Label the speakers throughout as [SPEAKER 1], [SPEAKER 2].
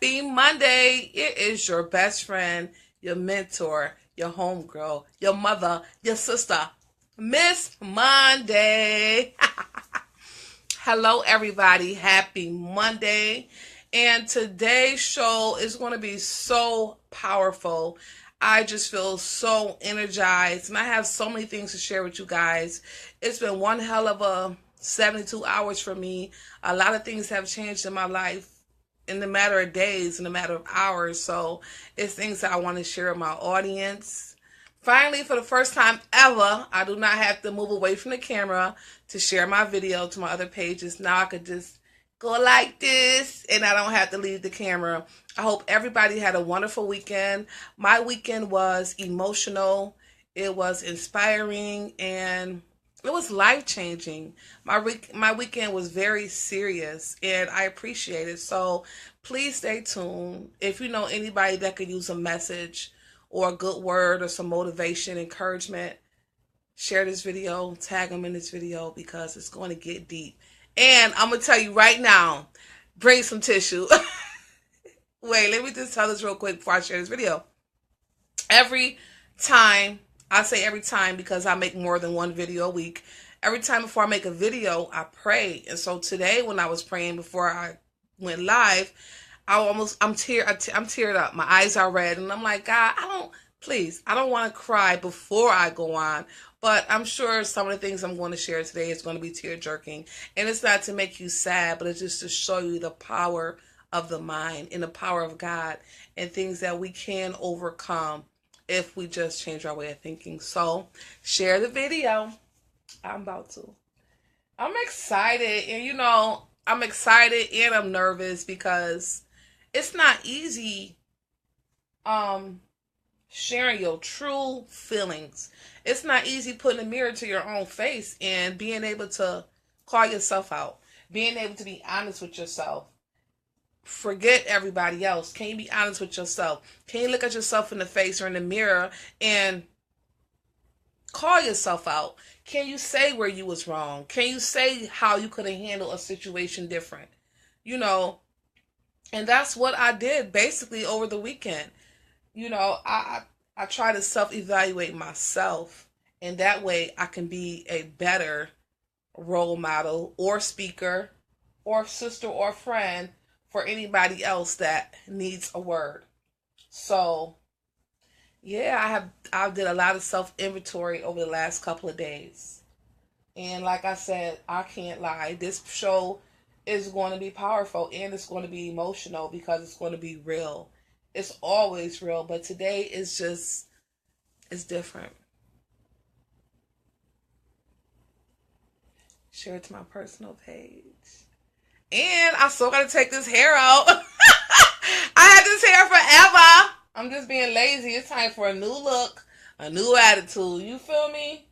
[SPEAKER 1] Happy Monday. It is your best friend, your mentor, your homegirl, your mother, your sister, Miss Monday. Hello, everybody. Happy Monday. And today's show is going to be so powerful. I just feel so energized, and I have so many things to share with you guys. It's been one hell of a 72 hours for me. A lot of things have changed in my life in the matter of days, in a matter of hours. So it's things that I want to share with my audience. Finally, for the first time ever, I do not have to move away from the camera to share my video to my other pages. Now I could just go like this and I don't have to leave the camera. I hope everybody had a wonderful weekend. My weekend was emotional. It was inspiring and it was life-changing. My weekend was very serious and I appreciate it. So please stay tuned. If you know anybody that could use a message or a good word or some motivation, encouragement, share this video, tag them in this video because it's going to get deep. And I'm going to tell you right now, bring some tissue. Wait, let me just tell this real quick before I share this video. Every time, I say every time because I make more than one video a week. Every time before I make a video, I pray. And so today when I was praying before I went live, I'm teared up. My eyes are red. And I'm like, God, I don't want to cry before I go on. But I'm sure some of the things I'm going to share today is going to be tear-jerking. And it's not to make you sad, but it's just to show you the power of the mind and the power of God and things that we can overcome if we just change our way of thinking. So share the video. I'm about to. I'm excited. And I'm excited and I'm nervous because it's not easy sharing your true feelings. It's not easy putting a mirror to your own face and being able to call yourself out, being able to be honest with yourself. Forget everybody else. Can you be honest with yourself? Can you look at yourself in the face or in the mirror and call yourself out? Can you say where you was wrong? Can you say how you could have handled a situation different? And that's what I did basically over the weekend. I try to self-evaluate myself, and that way I can be a better role model or speaker or sister or friend for anybody else that needs a word. So, yeah, I did a lot of self-inventory over the last couple of days. And like I said, I can't lie. This show is going to be powerful and it's going to be emotional because it's going to be real. It's always real, but today is it's different. Share it to my personal page. And I still got to take this hair out. I had this hair forever. I'm just being lazy. It's time for a new look, a new attitude. You feel me?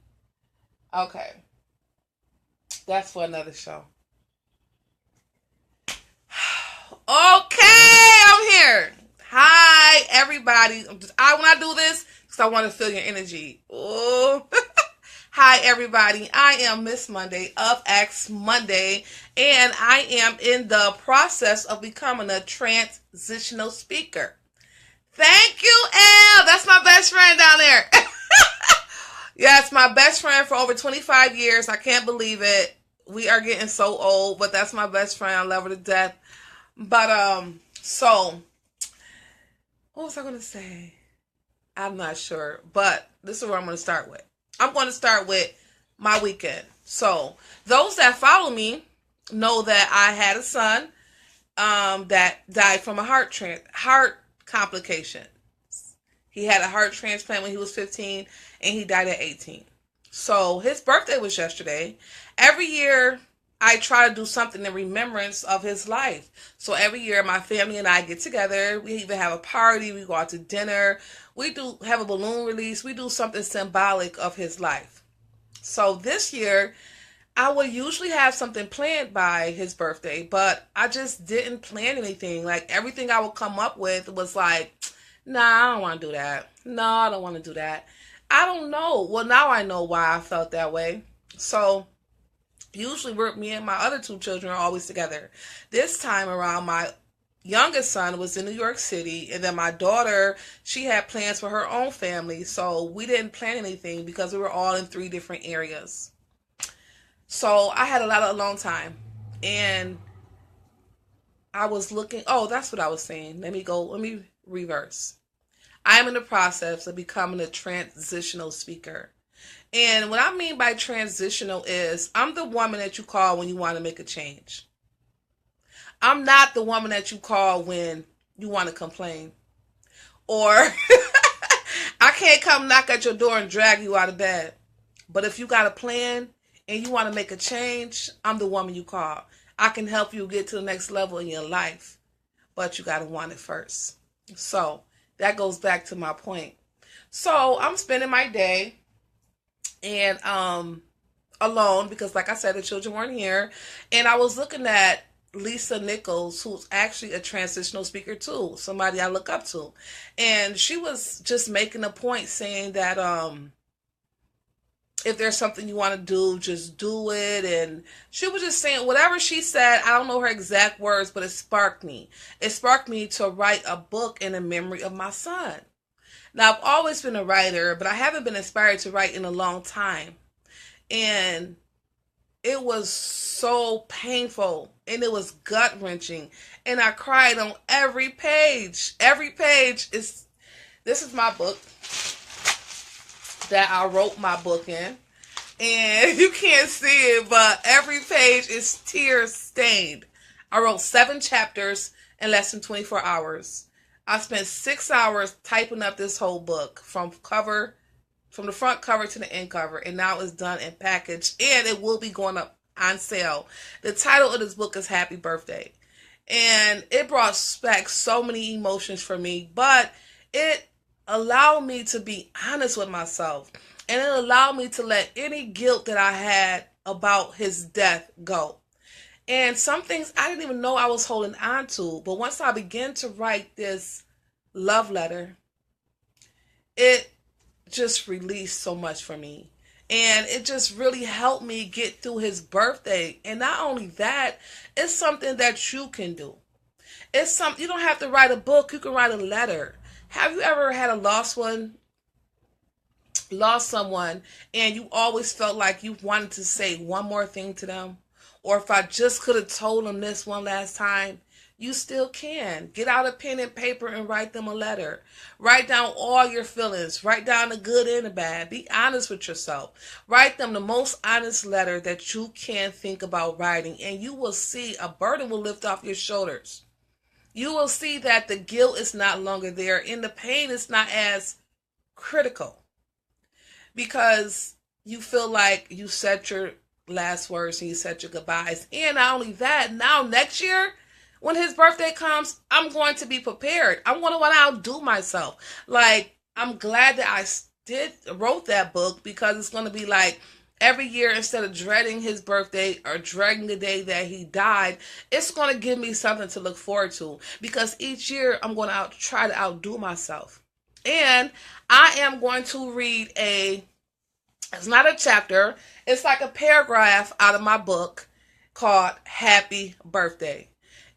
[SPEAKER 1] Okay. That's for another show. Okay, I'm here. Hi, everybody. When I do this, because I want to feel your energy. Oh. Hi, everybody. I am Miss Monday of Ask Monday, and I am in the process of becoming a transitional speaker. Thank you, Elle. That's my best friend down there. Yes, my best friend for over 25 years. I can't believe it. We are getting so old, but that's my best friend. I love her to death. But, so, what was I going to say? I'm not sure, but this is what I'm going to start with. I'm going to start with my weekend. So, those that follow me know that I had a son that died from a heart complication. He had a heart transplant when he was 15, and he died at 18. So, his birthday was yesterday. Every year, I try to do something in remembrance of his life. So every year, my family and I get together. We even have a party. We go out to dinner. We do have a balloon release. We do something symbolic of his life. So this year, I would usually have something planned by his birthday, but I just didn't plan anything. Like everything I would come up with was like, nah, I don't want to do that. No, I don't want to do that. I don't know. Well, now I know why I felt that way. So usually me and my other two children are always together. This time around, my youngest son was in New York City, and then my daughter, she had plans for her own family, so we didn't plan anything because we were all in 3 different areas. So I had a lot of alone time, and I was looking. Oh, that's what I was saying. Let me reverse. I am in the process of becoming a transitional speaker. And what I mean by transitional is I'm the woman that you call when you want to make a change. I'm not the woman that you call when you want to complain. Or I can't come knock at your door and drag you out of bed. But if you got a plan and you want to make a change, I'm the woman you call. I can help you get to the next level in your life. But you got to want it first. So that goes back to my point. So I'm spending my day and alone because, like I said, the children weren't here. And I was looking at Lisa Nichols, who's actually a transitional speaker too, somebody I look up to. And she was just making a point saying that if there's something you want to do, just do it. And she was just saying whatever she said. I don't know her exact words, but it sparked me. It sparked me to write a book in the memory of my son. Now, I've always been a writer, but I haven't been inspired to write in a long time. And it was so painful and it was gut-wrenching. And I cried on every page. Every page is, this is my book that I wrote my book in. And you can't see it, but every page is tear stained. I wrote 7 chapters in less than 24 hours. I spent 6 hours typing up this whole book from the front cover to the end cover, and now it's done and packaged, and it will be going up on sale. The title of this book is Happy Birthday, and it brought back so many emotions for me, but it allowed me to be honest with myself, and it allowed me to let any guilt that I had about his death go. And some things I didn't even know I was holding on to. But once I began to write this love letter, it just released so much for me. And it just really helped me get through his birthday. And not only that, it's something that you can do. It's something, you don't have to write a book, you can write a letter. Have you ever had a lost someone, and you always felt like you wanted to say one more thing to them? Or if I just could have told them this one last time, you still can. Get out a pen and paper and write them a letter. Write down all your feelings. Write down the good and the bad. Be honest with yourself. Write them the most honest letter that you can think about writing, and you will see a burden will lift off your shoulders. You will see that the guilt is not longer there and the pain is not as critical because you feel like you said your last words and you said your goodbyes. And not only that, now next year when his birthday comes, I'm going to be prepared. I'm going to want to outdo myself. Like, I'm glad that I wrote that book, because it's going to be like every year, instead of dreading his birthday or dreading the day that he died, it's going to give me something to look forward to, because each year I'm going to try to outdo myself. And I am going to read it's not a chapter, it's like a paragraph out of my book called Happy Birthday.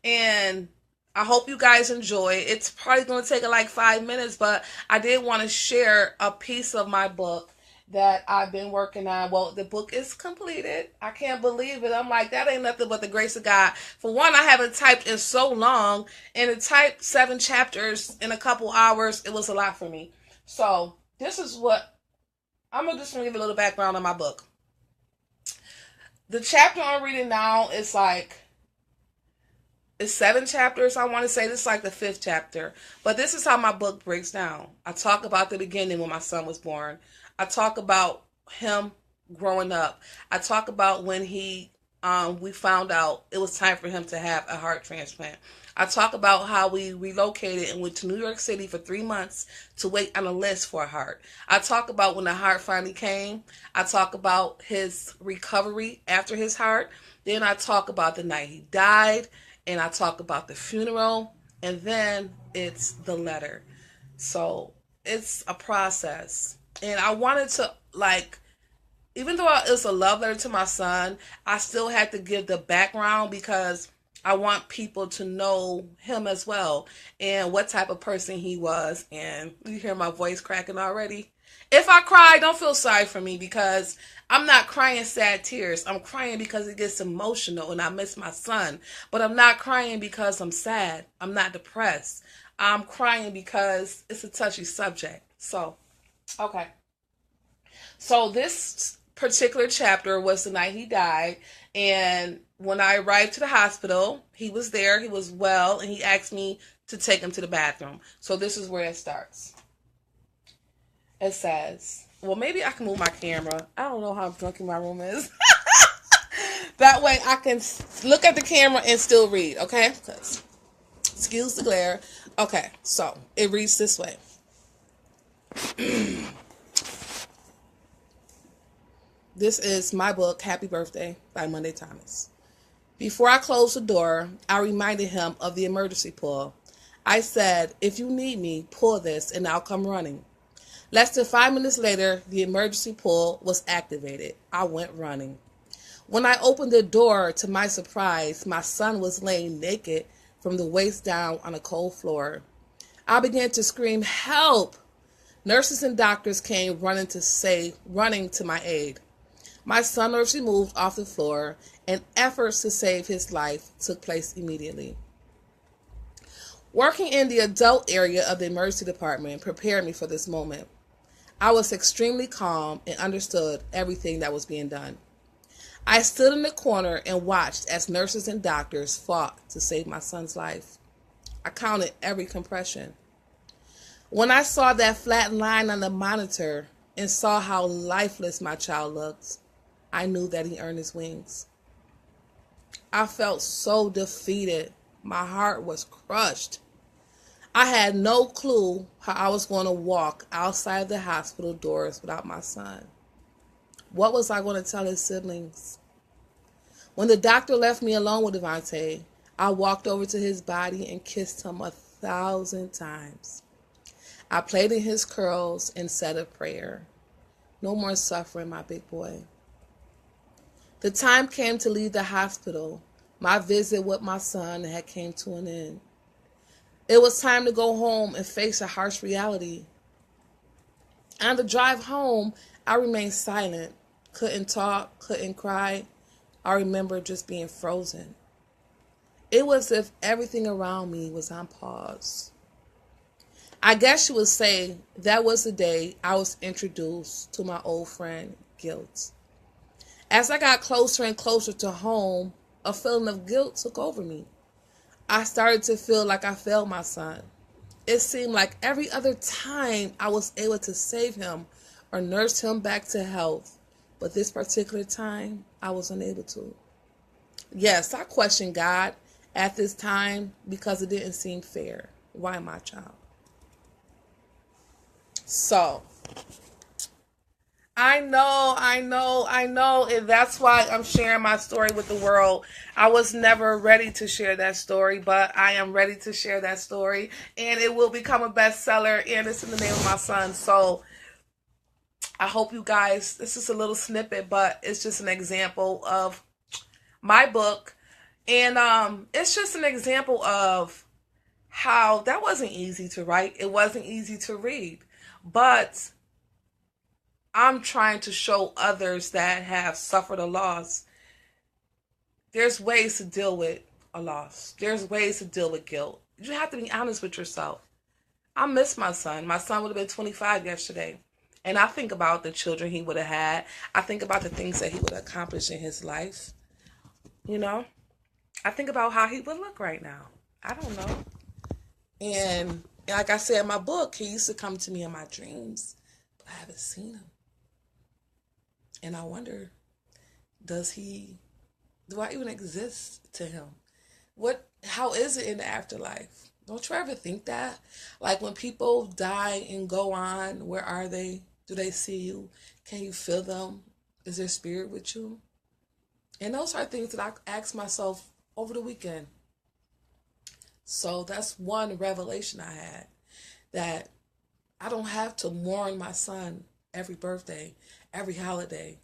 [SPEAKER 1] And I hope you guys enjoy it. It's probably going to take like 5 minutes, but I did want to share a piece of my book that I've been working on. Well, the book is completed. I can't believe it. I'm like, that ain't nothing but the grace of God. For one, I haven't typed in so long, and to type 7 chapters in a couple hours, it was a lot for me. So this is what I'm just going to give a little background on my book. The chapter I'm reading now is it's 7 chapters. I want to say this is like the 5th chapter. But this is how my book breaks down. I talk about the beginning when my son was born. I talk about him growing up. I talk about when we found out it was time for him to have a heart transplant. I talk about how we relocated and went to New York City for 3 months to wait on a list for a heart. I talk about when the heart finally came. I talk about his recovery after his heart. Then I talk about the night he died. And I talk about the funeral. And then it's the letter. So it's a process. And I wanted to, even though it's a love letter to my son, I still had to give the background, because I want people to know him as well and what type of person he was. And you hear my voice cracking already. If I cry, don't feel sorry for me because I'm not crying sad tears. I'm crying because it gets emotional and I miss my son. But I'm not crying because I'm sad. I'm not depressed. I'm crying because it's a touchy subject. So, okay. So this particular chapter was the night he died. And when I arrived to the hospital, he was there, he was well, and he asked me to take him to the bathroom. So this is where it starts. It says, well, maybe I can move my camera. I don't know how drunky my room is. That way I can look at the camera and still read, okay? Because, excuse the glare. Okay, so it reads this way. This is my book, Happy Birthday by Monday Thomas. Before I closed the door, I reminded him of the emergency pull. I said, if you need me, pull this and I'll come running. Less than 5 minutes later, the emergency pull was activated. I went running. When I opened the door, to my surprise, my son was laying naked from the waist down on a cold floor. I began to scream, help! Nurses and doctors came running to my aid. My son was removed off the floor, and efforts to save his life took place immediately. Working in the adult area of the emergency department prepared me for this moment. I was extremely calm and understood everything that was being done. I stood in the corner and watched as nurses and doctors fought to save my son's life. I counted every compression. When I saw that flat line on the monitor and saw how lifeless my child looked, I knew that he earned his wings. I felt so defeated. My heart was crushed. I had no clue how I was going to walk outside the hospital doors without my son. What was I going to tell his siblings? When the doctor left me alone with Devontae, I walked over to his body and kissed him 1,000 times. I played in his curls and said a prayer. No more suffering, my big boy. The time came to leave the hospital. My visit with my son had came to an end. It was time to go home and face a harsh reality. On the drive home, I remained silent. Couldn't talk, couldn't cry. I remember just being frozen. It was as if everything around me was on pause. I guess you would say that was the day I was introduced to my old friend, guilt. As I got closer and closer to home, a feeling of guilt took over me. I started to feel like I failed my son. It seemed like every other time I was able to save him or nurse him back to health, but this particular time, I was unable to. Yes, I questioned God at this time because it didn't seem fair. Why my child? So, I know, and that's why I'm sharing my story with the world. I was never ready to share that story, but I am ready to share that story, and it will become a bestseller, and it's in the name of my son. So, I hope you guys, this is a little snippet, but it's just an example of my book, and it's just an example of how that wasn't easy to write. It wasn't easy to read, but I'm trying to show others that have suffered a loss. There's ways to deal with a loss. There's ways to deal with guilt. You have to be honest with yourself. I miss my son. My son would have been 25 yesterday. And I think about the children he would have had. I think about the things that he would have accomplished in his life. You know? I think about how he would look right now. I don't know. And like I said in my book, he used to come to me in my dreams. But I haven't seen him. And I wonder, do I even exist to him? How is it in the afterlife? Don't you ever think that? Like when people die and go on, where are they? Do they see you? Can you feel them? Is their spirit with you? And those are things that I asked myself over the weekend. So that's one revelation I had, that I don't have to mourn my son every birthday, every holiday.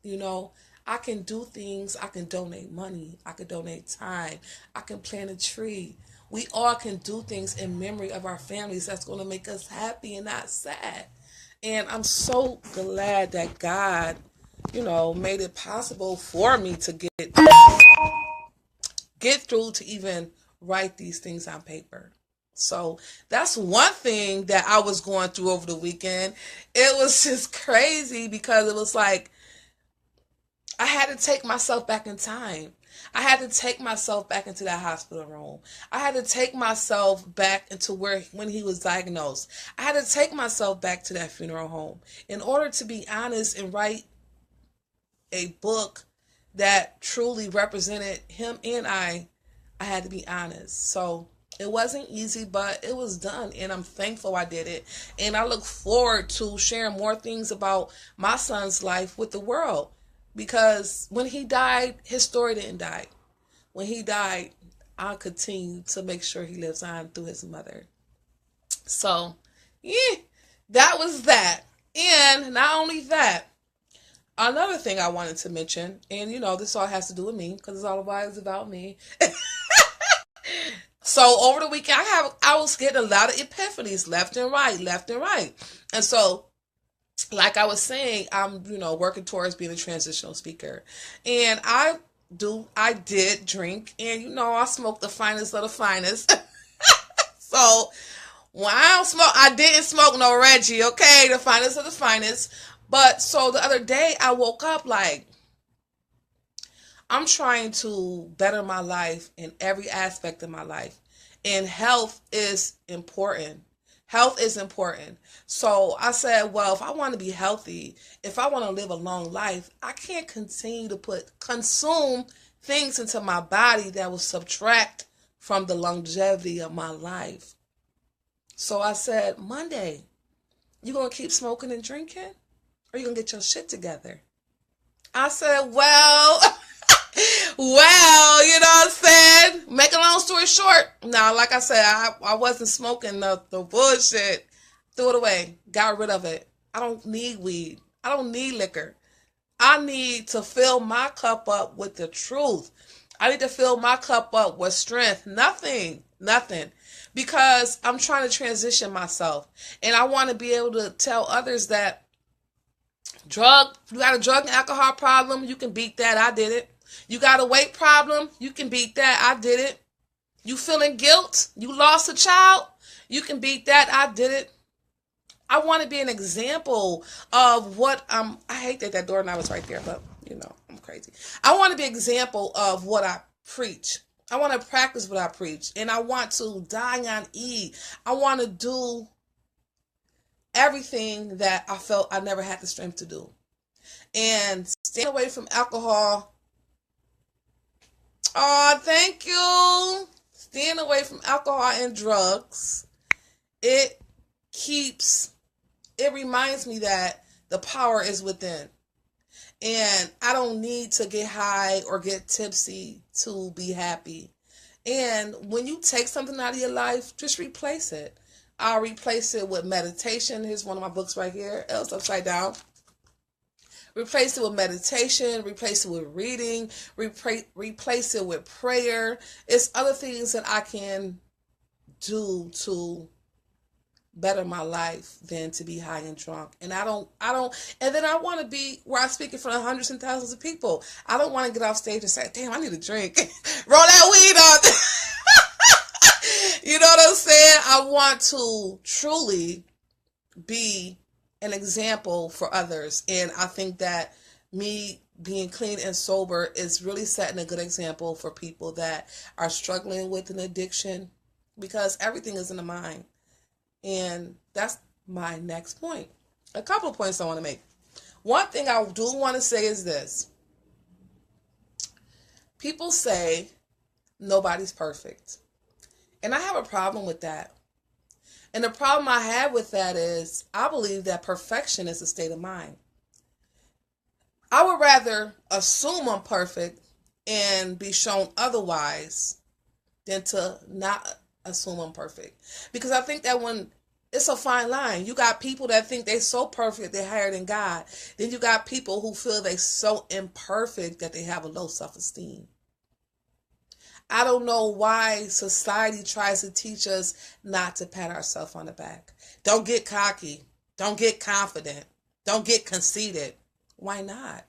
[SPEAKER 1] You know, I can do things. I can donate money. I can donate time. I can plant a tree. We all can do things in memory of our families that's going to make us happy and not sad. And I'm so glad that God, made it possible for me to get through to even write these things on paper. So that's one thing that I was going through over the weekend. It was just crazy because it was like I had to take myself back in time. I had to take myself back into that hospital room. I had to take myself back into when he was diagnosed. I had to take myself back to that funeral home in order to be honest and write a book that truly represented him and I had to be honest. So it wasn't easy, but it was done, and I'm thankful I did it. And I look forward to sharing more things about my son's life with the world, because when he died, his story didn't die. When he died, I'll continue to make sure he lives on through his mother. So, yeah, that was that. And not only that, another thing I wanted to mention, and this all has to do with me because it's all about me. So over the weekend, I was getting a lot of epiphanies left and right. And so, like I was saying, I'm, working towards being a transitional speaker. And I did drink, and, I smoked the finest of the finest. So, when I didn't smoke no Reggie, okay? The finest of the finest. But, so the other day, I woke up like, I'm trying to better my life in every aspect of my life. And health is important. Health is important. So I said, well, if I want to be healthy, if I want to live a long life, I can't continue to consume things into my body that will subtract from the longevity of my life. So I said, Monday, you going to keep smoking and drinking? Or you going to get your shit together? I said, well, you know what I'm saying? Make a long story short. Now, like I said, I wasn't smoking the bullshit. Threw it away. Got rid of it. I don't need weed. I don't need liquor. I need to fill my cup up with the truth. I need to fill my cup up with strength. Nothing. Because I'm trying to transition myself. And I want to be able to tell others that you got a drug and alcohol problem, you can beat that. I did it. You got a weight problem, you can beat that. I did it. You feeling guilt, you lost a child, you can beat that. I did it. I want to be an example of what I hate that doorknob was right there, but I'm crazy. I want to be an example of what I preach. I want to practice what I preach, and I want to die on E. I want to do everything that I felt I never had the strength to do. And staying away from alcohol. Oh, thank you. Staying away from alcohol and drugs. It reminds me that the power is within. And I don't need to get high or get tipsy to be happy. And when you take something out of your life, just replace it. I'll replace it with meditation. Here's one of my books right here. It's upside down. Replace it with meditation. Replace it with reading. Replace it with prayer. It's other things that I can do to better my life than to be high and drunk. And I don't, and then I want to be where I speak in front of hundreds and thousands of people. I don't want to get off stage and say, damn, I need a drink. Roll that weed up. You know what I'm saying? I want to truly be an example for others. And I think that me being clean and sober is really setting a good example for people that are struggling with an addiction, because everything is in the mind. And that's my next point. A couple of points I want to make. One thing I do want to say is this. People say nobody's perfect. And I have a problem with that. And the problem I have with that is I believe that perfection is a state of mind. I would rather assume I'm perfect and be shown otherwise than to not assume I'm perfect. Because I think that when It's a fine line. You got people that think they so perfect they're higher than God. Then you got people who feel they so imperfect that they have a low self-esteem. I don't know why society tries to teach us not to pat ourselves on the back. Don't get cocky. Don't get confident. Don't get conceited. Why not?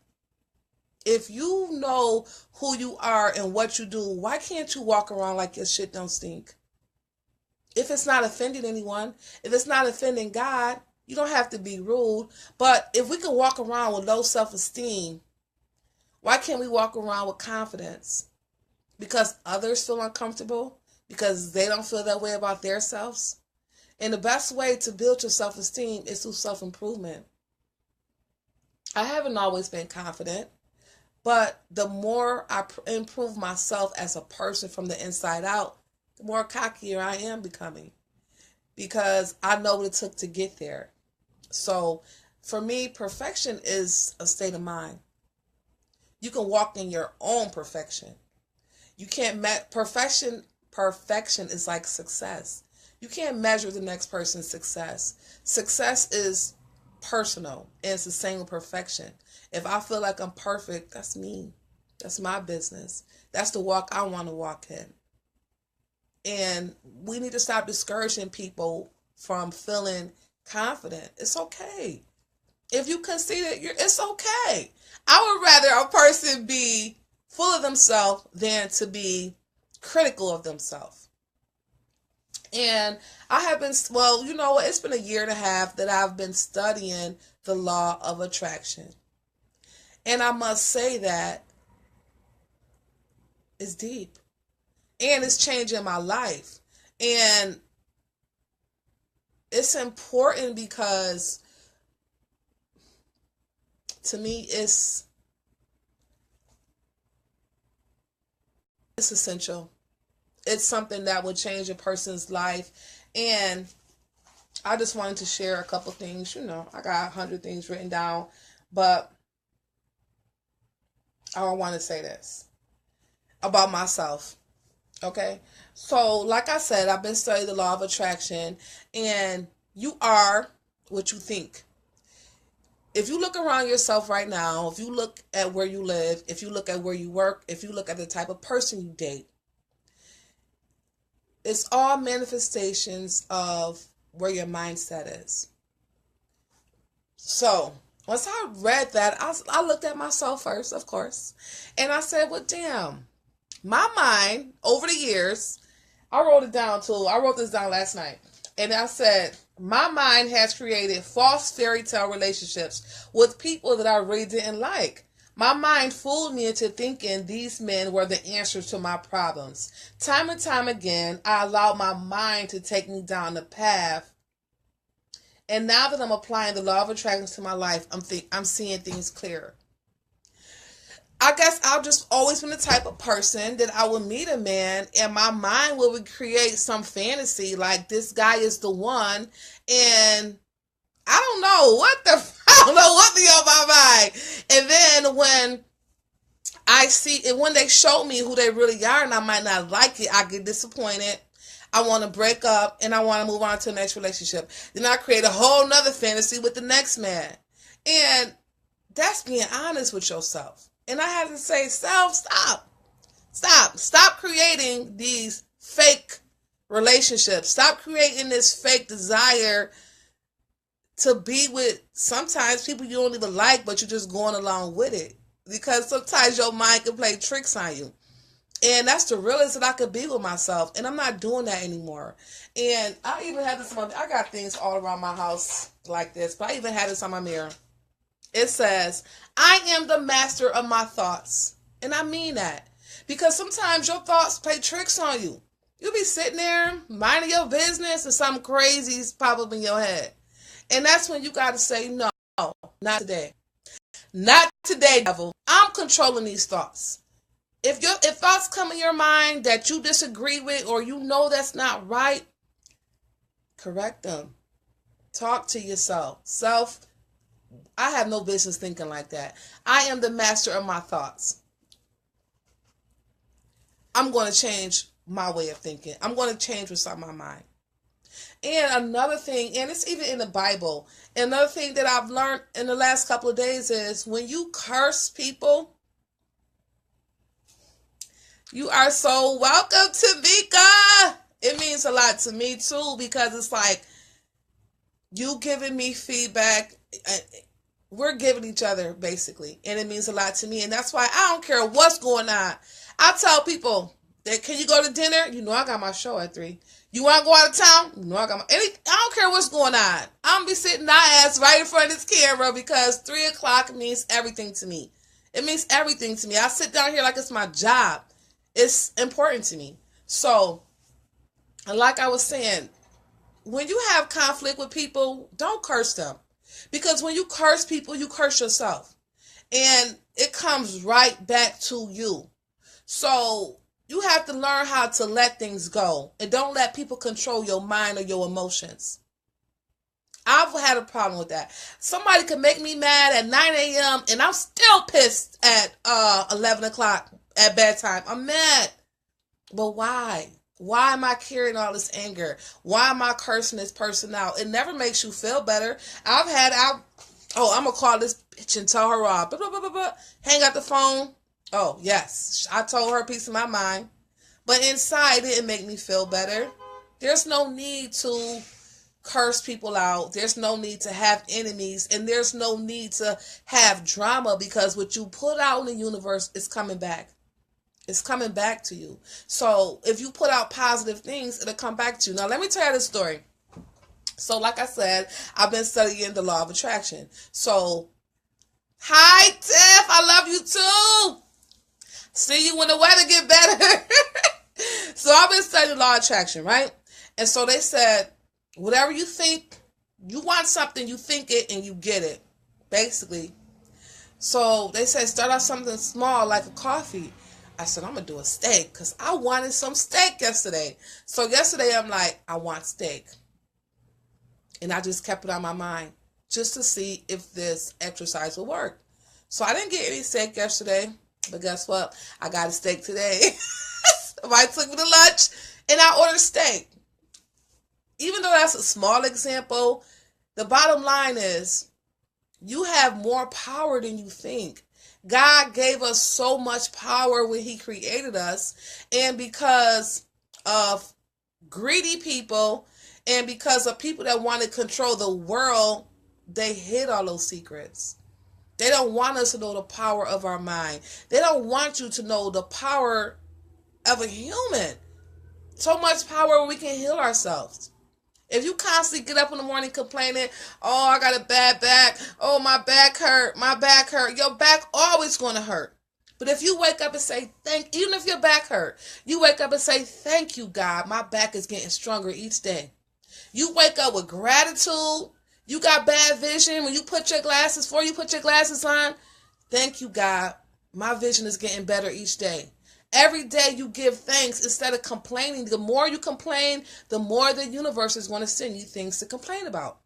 [SPEAKER 1] If you know who you are and what you do, why can't you walk around like your shit don't stink? If it's not offending anyone, if it's not offending God, you don't have to be rude. But if we can walk around with low self-esteem, why can't we walk around with confidence? Because others feel uncomfortable? Because they don't feel that way about themselves? And the best way to build your self-esteem is through self-improvement. I haven't always been confident, but the more I improve myself as a person from the inside out, the more cockier I am becoming. Because I know what it took to get there. So for me, perfection is a state of mind. You can walk in your own perfection. You can't perfection is like success. You can't measure the next person's success. Success is personal, and it's the same with perfection. If I feel like I'm perfect, that's me. That's my business. That's the walk I want to walk in. And we need to stop discouraging people from feeling confident. It's okay. If you concede it, it's okay. I would rather a person be full of themselves than to be critical of themselves. And I have been, well, you know what? It's been a year and a half that I've been studying the law of attraction. And I must say that it's deep. And it's changing my life. And it's important because to me it's essential. It's something that would change a person's life. And I just wanted to share a couple things. I got 100 things written down, but I want to say this about myself. Okay? So, like I said, I've been studying the law of attraction, and you are what you think. If you look around yourself right now, if you look at where you live, if you look at where you work, if you look at the type of person you date, it's all manifestations of where your mindset is. So, once I read that, I looked at myself first, of course, and I said, well, damn, my mind, over the years, I wrote it down too. I wrote this down last night, and I said, my mind has created false fairy tale relationships with people that I really didn't like. My mind fooled me into thinking these men were the answers to my problems. Time and time again, I allowed my mind to take me down the path. And now that I'm applying the law of attraction to my life, I'm seeing things clearer. I guess I've just always been the type of person that I would meet a man and my mind would create some fantasy like this guy is the one, and I don't know I don't know what be on my mind. And then when I see it, when they show me who they really are and I might not like it, I get disappointed. I want to break up and I want to move on to the next relationship. Then I create a whole nother fantasy with the next man. And that's being honest with yourself. And I have to say, stop creating these fake relationships. Stop creating this fake desire to be with sometimes people you don't even like, but you're just going along with it. Because sometimes your mind can play tricks on you. And that's the realest that I could be with myself. And I'm not doing that anymore. And I even had this I got things all around my house like this, but I even had this on my mirror. It says, I am the master of my thoughts. And I mean that. Because sometimes your thoughts play tricks on you. You'll be sitting there, minding your business, and something crazy's pop up in your head. And that's when you got to say, no, not today. Not today, devil. I'm controlling these thoughts. If thoughts come in your mind that you disagree with or you know that's not right, correct them. Talk to yourself. I have no business thinking like that. I am the master of my thoughts. I'm going to change my way of thinking. I'm going to change what's on my mind. And another thing, and it's even in the Bible, another thing that I've learned in the last couple of days is when you curse people, you are so welcome, Tamika. It means a lot to me too, because it's like you giving me feedback. We're giving each other basically, and it means a lot to me. And that's why I don't care what's going on. I tell people that, can you go to dinner? You know I got my show at 3. You want to go out of town? You know I got I don't care what's going on. I'm gonna be sitting my ass right in front of this camera because 3 o'clock means everything to me. It means everything to me. I sit down here like it's my job. It's important to me. So, like I was saying, when you have conflict with people, don't curse them. Because when you curse people, you curse yourself. And it comes right back to you. So, you have to learn how to let things go. And don't let people control your mind or your emotions. I've had a problem with that. Somebody could make me mad at 9 a.m. and I'm still pissed at 11 o'clock at bedtime. I'm mad. But why? Why am I carrying all this anger? Why am I cursing this person out? It never makes you feel better. I'm going to call this bitch and tell her off. Hang up the phone. Oh, yes. I told her a piece of my mind. But inside, it didn't make me feel better. There's no need to curse people out. There's no need to have enemies. And there's no need to have drama, because what you put out in the universe is coming back. It's coming back to you. So if you put out positive things, it'll come back to you. Now, let me tell you this story. So like I said, I've been studying the law of attraction. So, hi, Tiff. I love you too. See you when the weather get better. So I've been studying law of attraction, right? And so they said, whatever you think, you want something, you think it, and you get it, basically. So they said, start out something small like a coffee. I said, I'm going to do a steak because I wanted some steak yesterday. So yesterday I'm like, I want steak. And I just kept it on my mind just to see if this exercise will work. So I didn't get any steak yesterday, but guess what? I got a steak today. Somebody took me to lunch and I ordered steak. Even though that's a small example, the bottom line is you have more power than you think. God gave us so much power when he created us, and because of greedy people and because of people that want to control the world, they hid all those secrets. They don't want us to know the power of our mind. They don't want you to know the power of a human. So much power where we can heal ourselves. If you constantly get up in the morning complaining, oh, I got a bad back, oh, my back hurt, your back always going to hurt. But if you wake up and say, even if your back hurt, you wake up and say, thank you, God, my back is getting stronger each day. You wake up with gratitude. You got bad vision. When you put your glasses, before you put your glasses on, thank you, God, my vision is getting better each day. Every day you give thanks instead of complaining. The more you complain, the more the universe is going to send you things to complain about.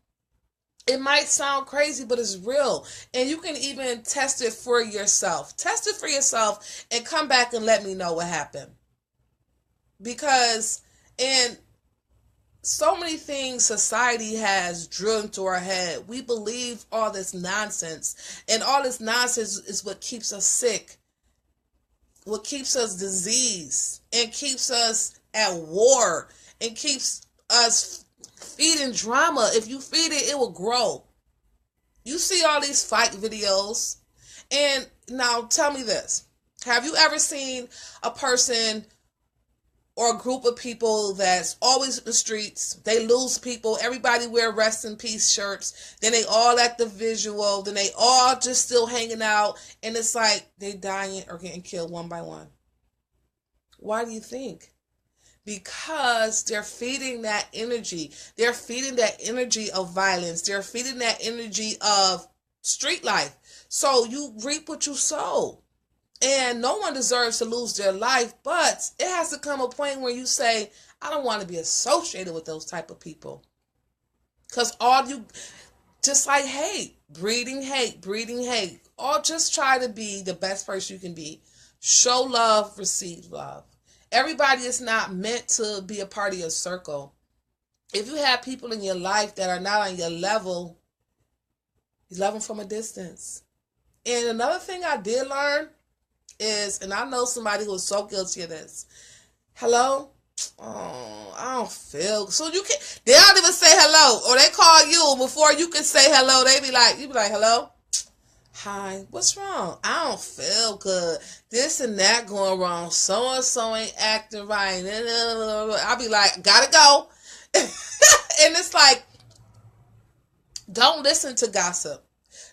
[SPEAKER 1] It might sound crazy, but it's real. And you can even test it for yourself. Test it for yourself and come back and let me know what happened. Because in so many things society has drilled into our head, we believe all this nonsense. And all this nonsense is what keeps us sick. What keeps us diseased and keeps us at war and keeps us feeding drama. If you feed it, it will grow. You see all these fight videos. And now tell me this. Have you ever seen a person or a group of people that's always in the streets? They lose people. Everybody wear rest in peace shirts. Then they all at the visual. Then they all just still hanging out. And it's like they dying or getting killed one by one. Why do you think? Because they're feeding that energy. They're feeding that energy of violence. They're feeding that energy of street life. So you reap what you sow. And no one deserves to lose their life, but it has to come a point where you say, I don't want to be associated with those type of people. Because just like hate, breeding hate, or just try to be the best person you can be. Show love, receive love. Everybody is not meant to be a part of your circle. If you have people in your life that are not on your level, you love them from a distance. And another thing I did learn is, and I know somebody who was so guilty of this. Hello? Oh, I don't feel so. You can. They don't even say hello, or they call you before you can say hello. They be like, you be like, hello, hi, what's wrong? I don't feel good. This and that going wrong. So and so ain't acting right. I'll be like, gotta go. And it's like, don't listen to gossip.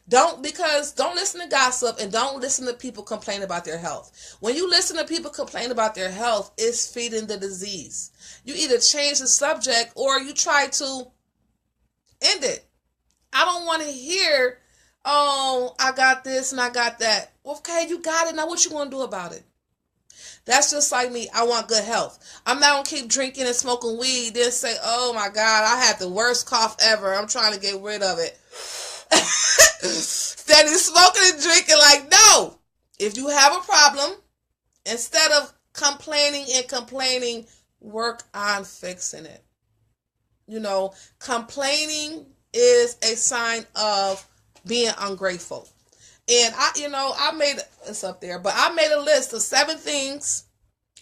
[SPEAKER 1] Don't listen to gossip, and don't listen to people complain about their health. When you listen to people complain about their health, it's feeding the disease. You either change the subject or you try to end it. I don't want to hear, oh, I got this and I got that. Okay, you got it. Now what you want to do about it? That's just like me. I want good health. I'm not going to keep drinking and smoking weed, then say, oh my God, I had the worst cough ever. I'm trying to get rid of it. Steady smoking and drinking. Like, no. If you have a problem, instead of complaining, work on fixing it. Complaining is a sign of being ungrateful. And I made this up there, but I made a list of 7 things.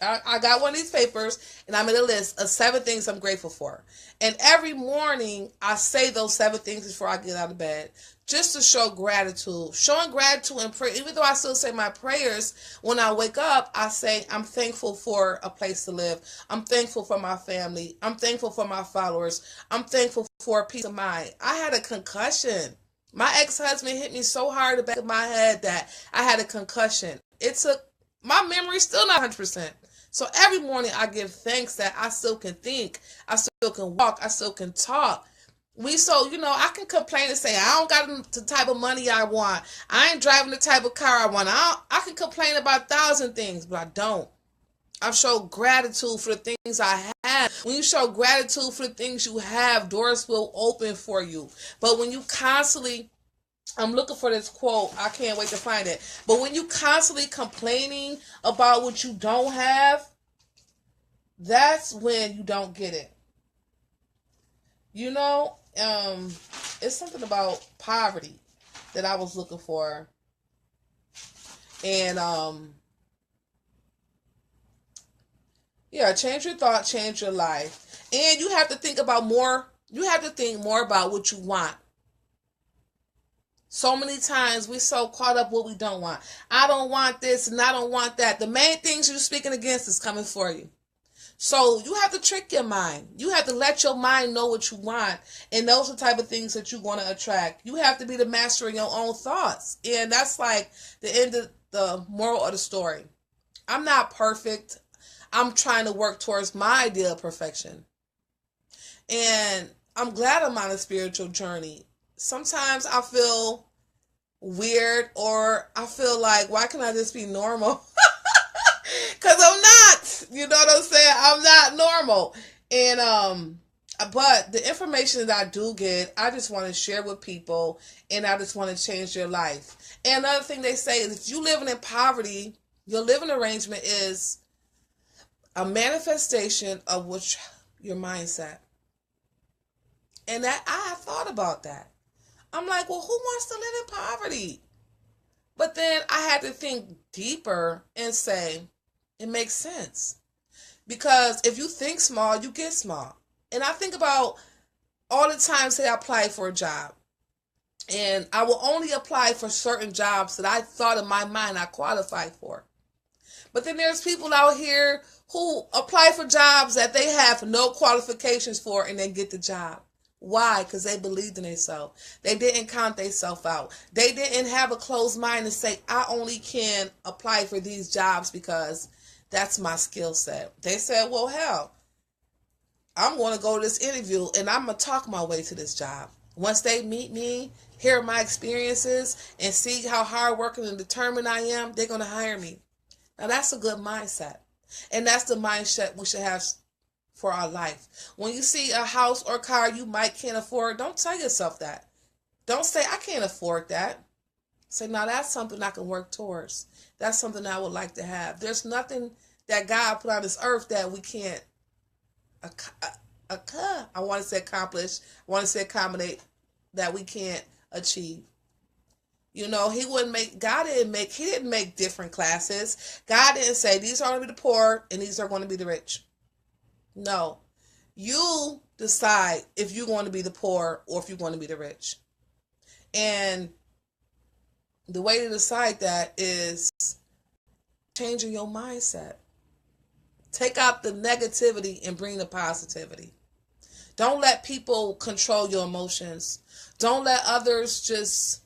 [SPEAKER 1] I got one of these papers, and I made a list of 7 things I'm grateful for. And every morning, I say those 7 things before I get out of bed, just to show gratitude. Showing gratitude and prayer. Even though I still say my prayers, when I wake up, I say, I'm thankful for a place to live. I'm thankful for my family. I'm thankful for my followers. I'm thankful for a peace of mind. I had a concussion. My ex-husband hit me so hard in the back of my head that I had a concussion. My memory's still not 100%. So every morning I give thanks that I still can think, I still can walk, I still can talk. I can complain and say, I don't got the type of money I want. I ain't driving the type of car I want. I can complain about 1,000 things, but I don't. I show gratitude for the things I have. When you show gratitude for the things you have, doors will open for you. But when you constantly, I'm looking for this quote, I can't wait to find it. But when you constantly complaining about what you don't have, that's when you don't get it. It's something about poverty that I was looking for. And, change your thought, change your life. And you have to think more about what you want. So many times we so caught up what we don't want. I don't want this and I don't want that. The main things you're speaking against is coming for you. So you have to trick your mind. You have to let your mind know what you want. And those are the type of things that you want to attract. You have to be the master of your own thoughts. And that's like the end of the moral of the story. I'm not perfect. I'm trying to work towards my idea of perfection. And I'm glad I'm on a spiritual journey. Sometimes I feel weird, or I feel like, why can't I just be normal? Because I'm not. You know what I'm saying? I'm not normal. And but the information that I do get, I just want to share with people, and I just want to change their life. And another thing they say is, if you living in poverty, your living arrangement is a manifestation of your mindset. And that I have thought about that. I'm like, well, who wants to live in poverty? But then I had to think deeper and say, it makes sense. Because if you think small, you get small. And I think about all the times that I applied for a job. And I will only apply for certain jobs that I thought in my mind I qualified for. But then there's people out here who apply for jobs that they have no qualifications for and they get the job. Why? Because they believed in themselves. They didn't count themselves out. They didn't have a closed mind and say, I only can apply for these jobs because that's my skill set. They said, well, hell, I'm going to go to this interview and I'm going to talk my way to this job. Once they meet me, hear my experiences, and see how hardworking and determined I am, they're going to hire me. Now, that's a good mindset. And that's the mindset we should have for our life. When you see a house or car you might can't afford, don't tell yourself that. Don't say, I can't afford that. Say, now that's something I can work towards. That's something I would like to have. There's nothing that God put on this earth that we can't I want to say accomplish. I want to say accommodate that we can't achieve. You know, he didn't make different classes. God didn't say these are going to be the poor and these are going to be the rich. No. You decide if you're going to be the poor or if you're going to be the rich. And the way to decide that is changing your mindset. Take out the negativity and bring the positivity. Don't let people control your emotions. Don't let others just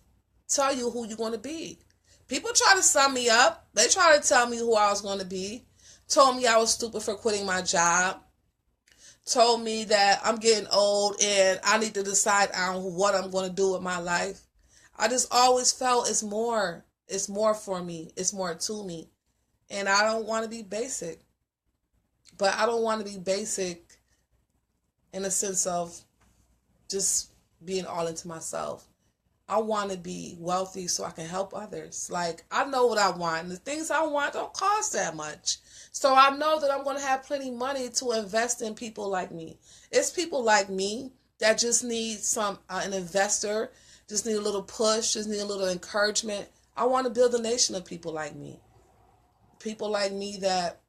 [SPEAKER 1] tell you who you're going to be. People try to sum me up. They try to tell me who I was going to be. Told me I was stupid for quitting my job. Told me that I'm getting old and I need to decide on what I'm going to do with my life. I just always felt it's more. It's more for me. It's more to me. And I don't want to be basic. But I don't want to be basic in a sense of just being all into myself. I want to be wealthy so I can help others. Like, I know what I want. And the things I want don't cost that much. So I know that I'm going to have plenty of money to invest in people like me. It's people like me that just need an investor, just need a little push, just need a little encouragement. I want to build a nation of people like me. People like me that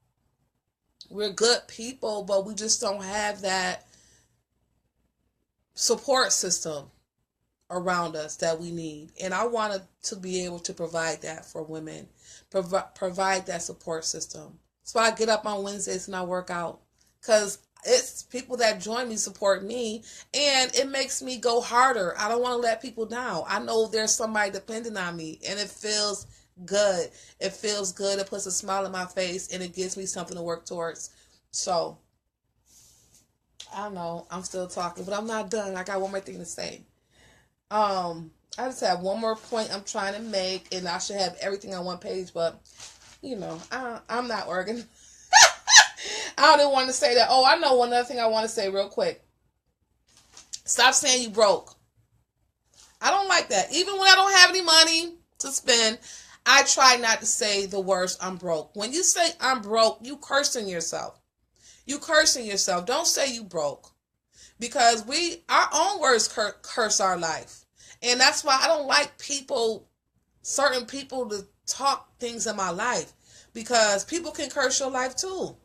[SPEAKER 1] we're good people, but we just don't have that support system around us that we need. And I wanted to be able to provide that for women, provide that support system. So I get up on Wednesdays and I work out because it's people that join me support me, and it makes me go harder. I don't want to let people down. I know there's somebody depending on me, and it feels good. It feels good. It puts a smile on my face, and it gives me something to work towards. So I don't know. I'm still talking, but I'm not done. I got one more thing to say. I just have one more point I'm trying to make, and I should have everything on one page, but you know, I'm not working. I don't even want to say that. Oh, I know one other thing I want to say real quick. Stop saying you broke. I don't like that. Even when I don't have any money to spend, I try not to say the words I'm broke. When you say I'm broke, you cursing yourself. You cursing yourself. Don't say you broke. Because our own words curse our life. And that's why I don't like certain people to talk things in my life. Because people can curse your life too.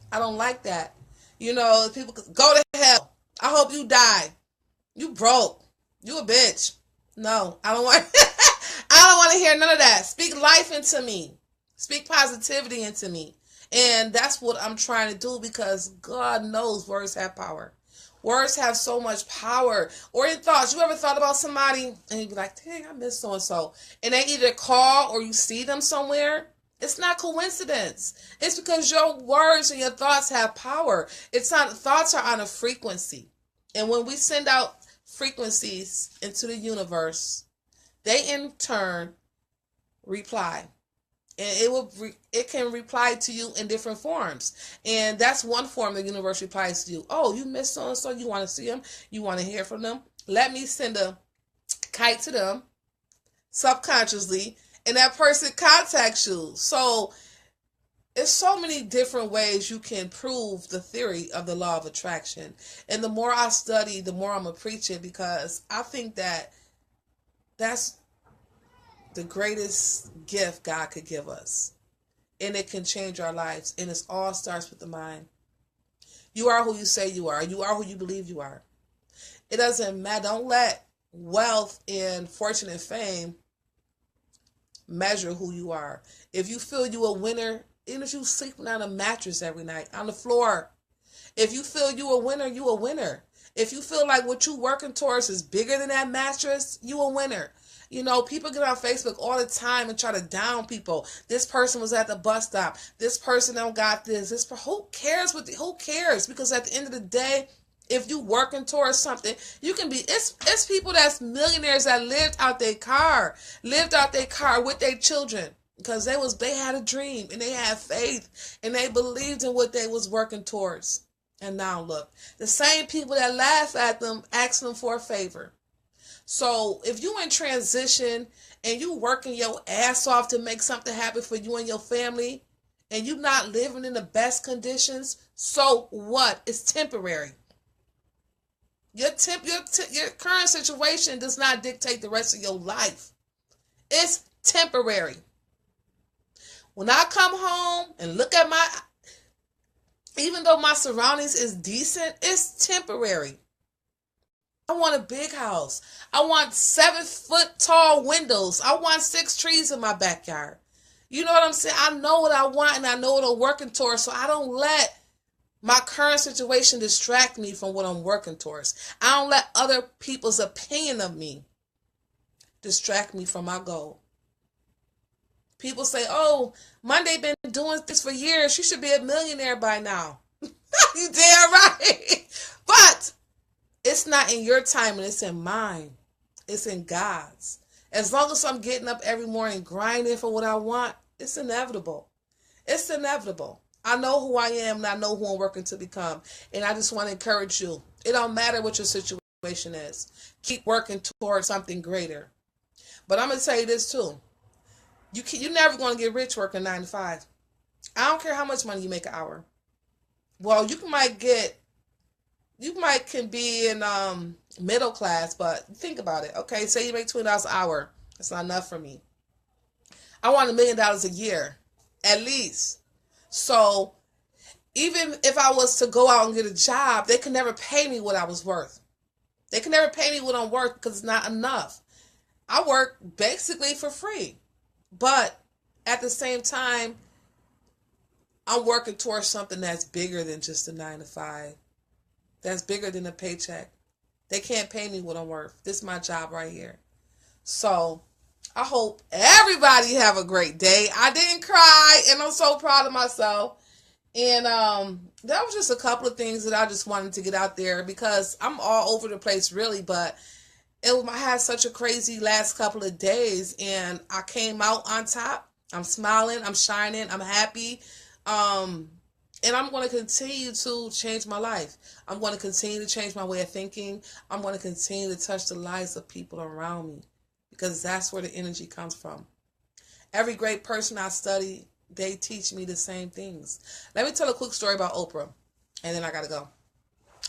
[SPEAKER 1] I don't like that. You know, people go to hell. I hope you die. You broke. You a bitch. No, I don't want I don't want to hear none of that. Speak life into me. Speak positivity into me. And that's what I'm trying to do, because God knows words have power. Words have so much power. Or in thoughts. You ever thought about somebody and you'd be like, dang, I miss so-and-so. And they either call or you see them somewhere. It's not coincidence. It's because your words and your thoughts have power. Thoughts are on a frequency. And when we send out frequencies into the universe, they in turn reply. And it can reply to you in different forms. And that's one form the universe replies to you. Oh, you miss so-and-so. You want to see them. You want to hear from them. Let me send a kite to them subconsciously. And that person contacts you. So there's so many different ways you can prove the theory of the law of attraction. And the more I study, the more I'm going to preach it, because I think that that's the greatest gift God could give us. And it can change our lives. And it all starts with the mind. You are who you say you are. You are who you believe you are. It doesn't matter. Don't let wealth and fortune and fame measure who you are. If you feel you a winner, even if you sleeping on a mattress every night, on the floor, if you feel you a winner, you a winner. If you feel like what you working towards is bigger than that mattress, you a winner. You know, people get on Facebook all the time and try to down people. This person was at the bus stop. This person don't got this. Who cares? Who cares? Because at the end of the day, if you working towards something, you can be. It's people that's millionaires that lived out their car with their children, because they had a dream and they had faith and they believed in what they was working towards. And now look, the same people that laugh at them ask them for a favor. So if you in transition and you working your ass off to make something happen for you and your family, and you not living in the best conditions, so what? It's temporary. Your current situation does not dictate the rest of your life. It's temporary. When I come home and look at even though my surroundings is decent, it's temporary. I want a big house. I want 7-foot tall windows. I want 6 trees in my backyard. You know what I'm saying? I know what I want and I know what I'm working towards, so I don't let my current situation distract me from what I'm working towards. I don't let other people's opinion of me distract me from my goal. People say, oh, Monday been doing this for years. You should be a millionaire by now. You damn right. But it's not in your time and it's in mine. It's in God's. As long as I'm getting up every morning grinding for what I want, it's inevitable. It's inevitable. I know who I am and I know who I'm working to become. And I just want to encourage you. It don't matter what your situation is. Keep working towards something greater. But I'm going to tell you this too. You're never going to get rich working 9 to 5. I don't care how much money you make an hour. Well, you might can be in middle class, but think about it. Okay, say you make $20 an hour. That's not enough for me. I want $1 million a year, at least. So even if I was to go out and get a job, they could never pay me what I was worth. They can never pay me what I'm worth because it's not enough. I work basically for free. But at the same time, I'm working towards something that's bigger than just a 9 to 5. That's bigger than a paycheck. They can't pay me what I'm worth. This is my job right here. So I hope everybody have a great day. I didn't cry, and I'm so proud of myself. And that was just a couple of things that I just wanted to get out there because I'm all over the place, really. But I had such a crazy last couple of days, and I came out on top. I'm smiling. I'm shining. I'm happy. And I'm going to continue to change my life. I'm going to continue to change my way of thinking. I'm going to continue to touch the lives of people around me because that's where the energy comes from. Every great person I study, they teach me the same things. Let me tell a quick story about Oprah, and then I got to go.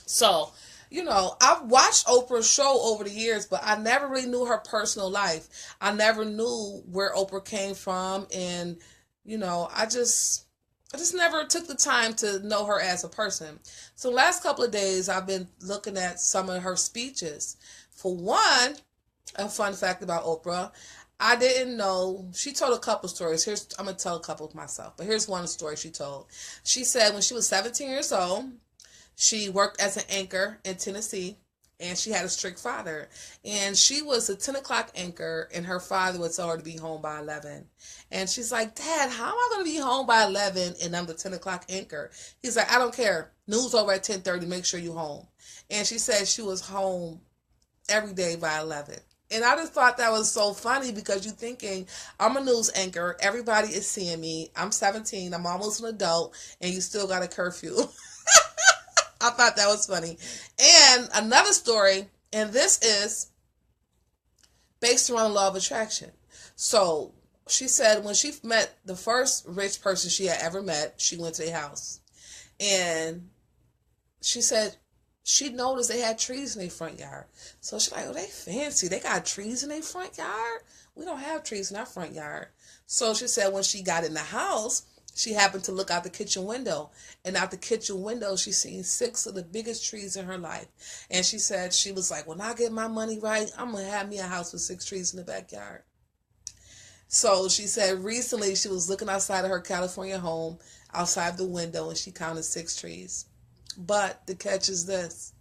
[SPEAKER 1] So, I've watched Oprah's show over the years, but I never really knew her personal life. I never knew where Oprah came from, and, I just never took the time to know her as a person. So last couple of days, I've been looking at some of her speeches. For one, a fun fact about Oprah, I didn't know, she told a couple stories. I'm going to tell a couple of myself, but here's one story she told. She said when she was 17 years old, she worked as an anchor in Tennessee, and she had a strict father. And she was a 10 o'clock anchor, and her father would tell her to be home by 11. And she's like, Dad, how am I going to be home by 11 and I'm the 10 o'clock anchor? He's like, I don't care. News over at 10:30. Make sure you're home. And she said she was home every day by 11. And I just thought that was so funny because you're thinking, I'm a news anchor. Everybody is seeing me. I'm 17. I'm almost an adult. And you still got a curfew. I thought that was funny. And another story, and this is based around the law of attraction. So she said when she met the first rich person she had ever met, she went to their house. And she said she noticed they had trees in their front yard. So she's like, oh, they fancy. They got trees in their front yard? We don't have trees in our front yard. So she said when she got in the house, she happened to look out the kitchen window. And out the kitchen window, she seen 6 of the biggest trees in her life. And she said, she was like, when I get my money right, I'm going to have me a house with 6 trees in the backyard. So she said recently she was looking outside of her California home, outside the window, and she counted 6 trees. But the catch is this.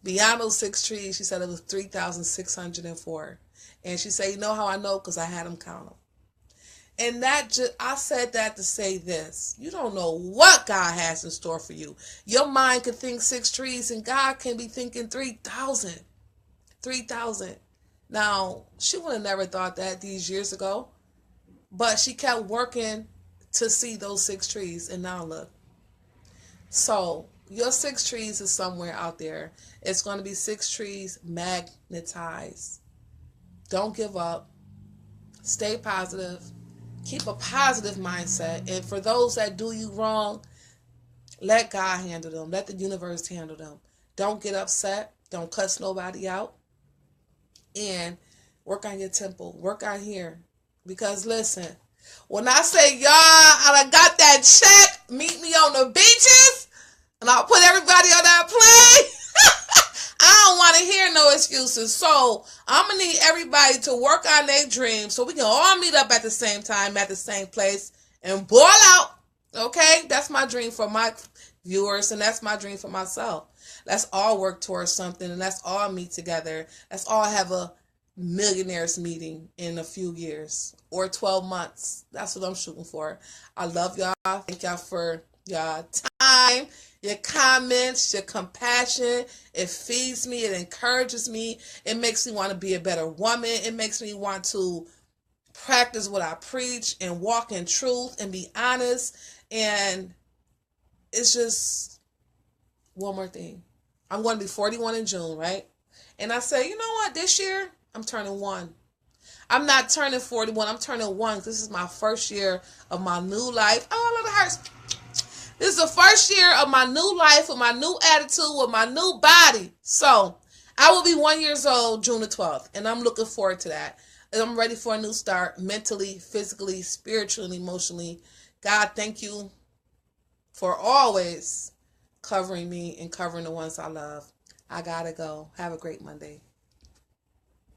[SPEAKER 1] Beyond those 6 trees, she said it was 3,604. And she said, you know how I know? Because I had them count them. And I said that to say this. You don't know what God has in store for you. Your mind can think 6 trees and God can be thinking 3,000. 3,000. Now, she would have never thought that these years ago. But she kept working to see those 6 trees. And now look. So, your 6 trees is somewhere out there. It's going to be 6 trees magnetized. Don't give up. Stay positive. Keep a positive mindset. And for those that do you wrong, let God handle them. Let the universe handle them. Don't get upset. Don't cuss nobody out. And work on your temple. Work on here. Because listen, when I say y'all, I done got that check, meet me on the beaches, and I'll put everybody on that plane. I don't want to hear no excuses. So I'm going to need everybody to work on their dreams so we can all meet up at the same time, at the same place, and ball out. Okay? That's my dream for my viewers, and that's my dream for myself. Let's all work towards something, and let's all meet together. Let's all have a millionaires meeting in a few years or 12 months. That's what I'm shooting for. I love y'all. Thank y'all for y'all time, your comments, your compassion. It feeds me. It encourages me. It makes me want to be a better woman. It makes me want to practice what I preach and walk in truth and be honest. And it's just one more thing. I'm going to be 41 in June, right? And I say, you know what? This year, I'm turning 1. I'm not turning 41. I'm turning 1. This is my first year of my new life. Oh, I love the hearts. This is the first year of my new life, with my new attitude, with my new body. So I will be 1 year old June the 12th, and I'm looking forward to that. And I'm ready for a new start, mentally, physically, spiritually, emotionally. God, thank you for always covering me and covering the ones I love. I gotta go. Have a great Monday.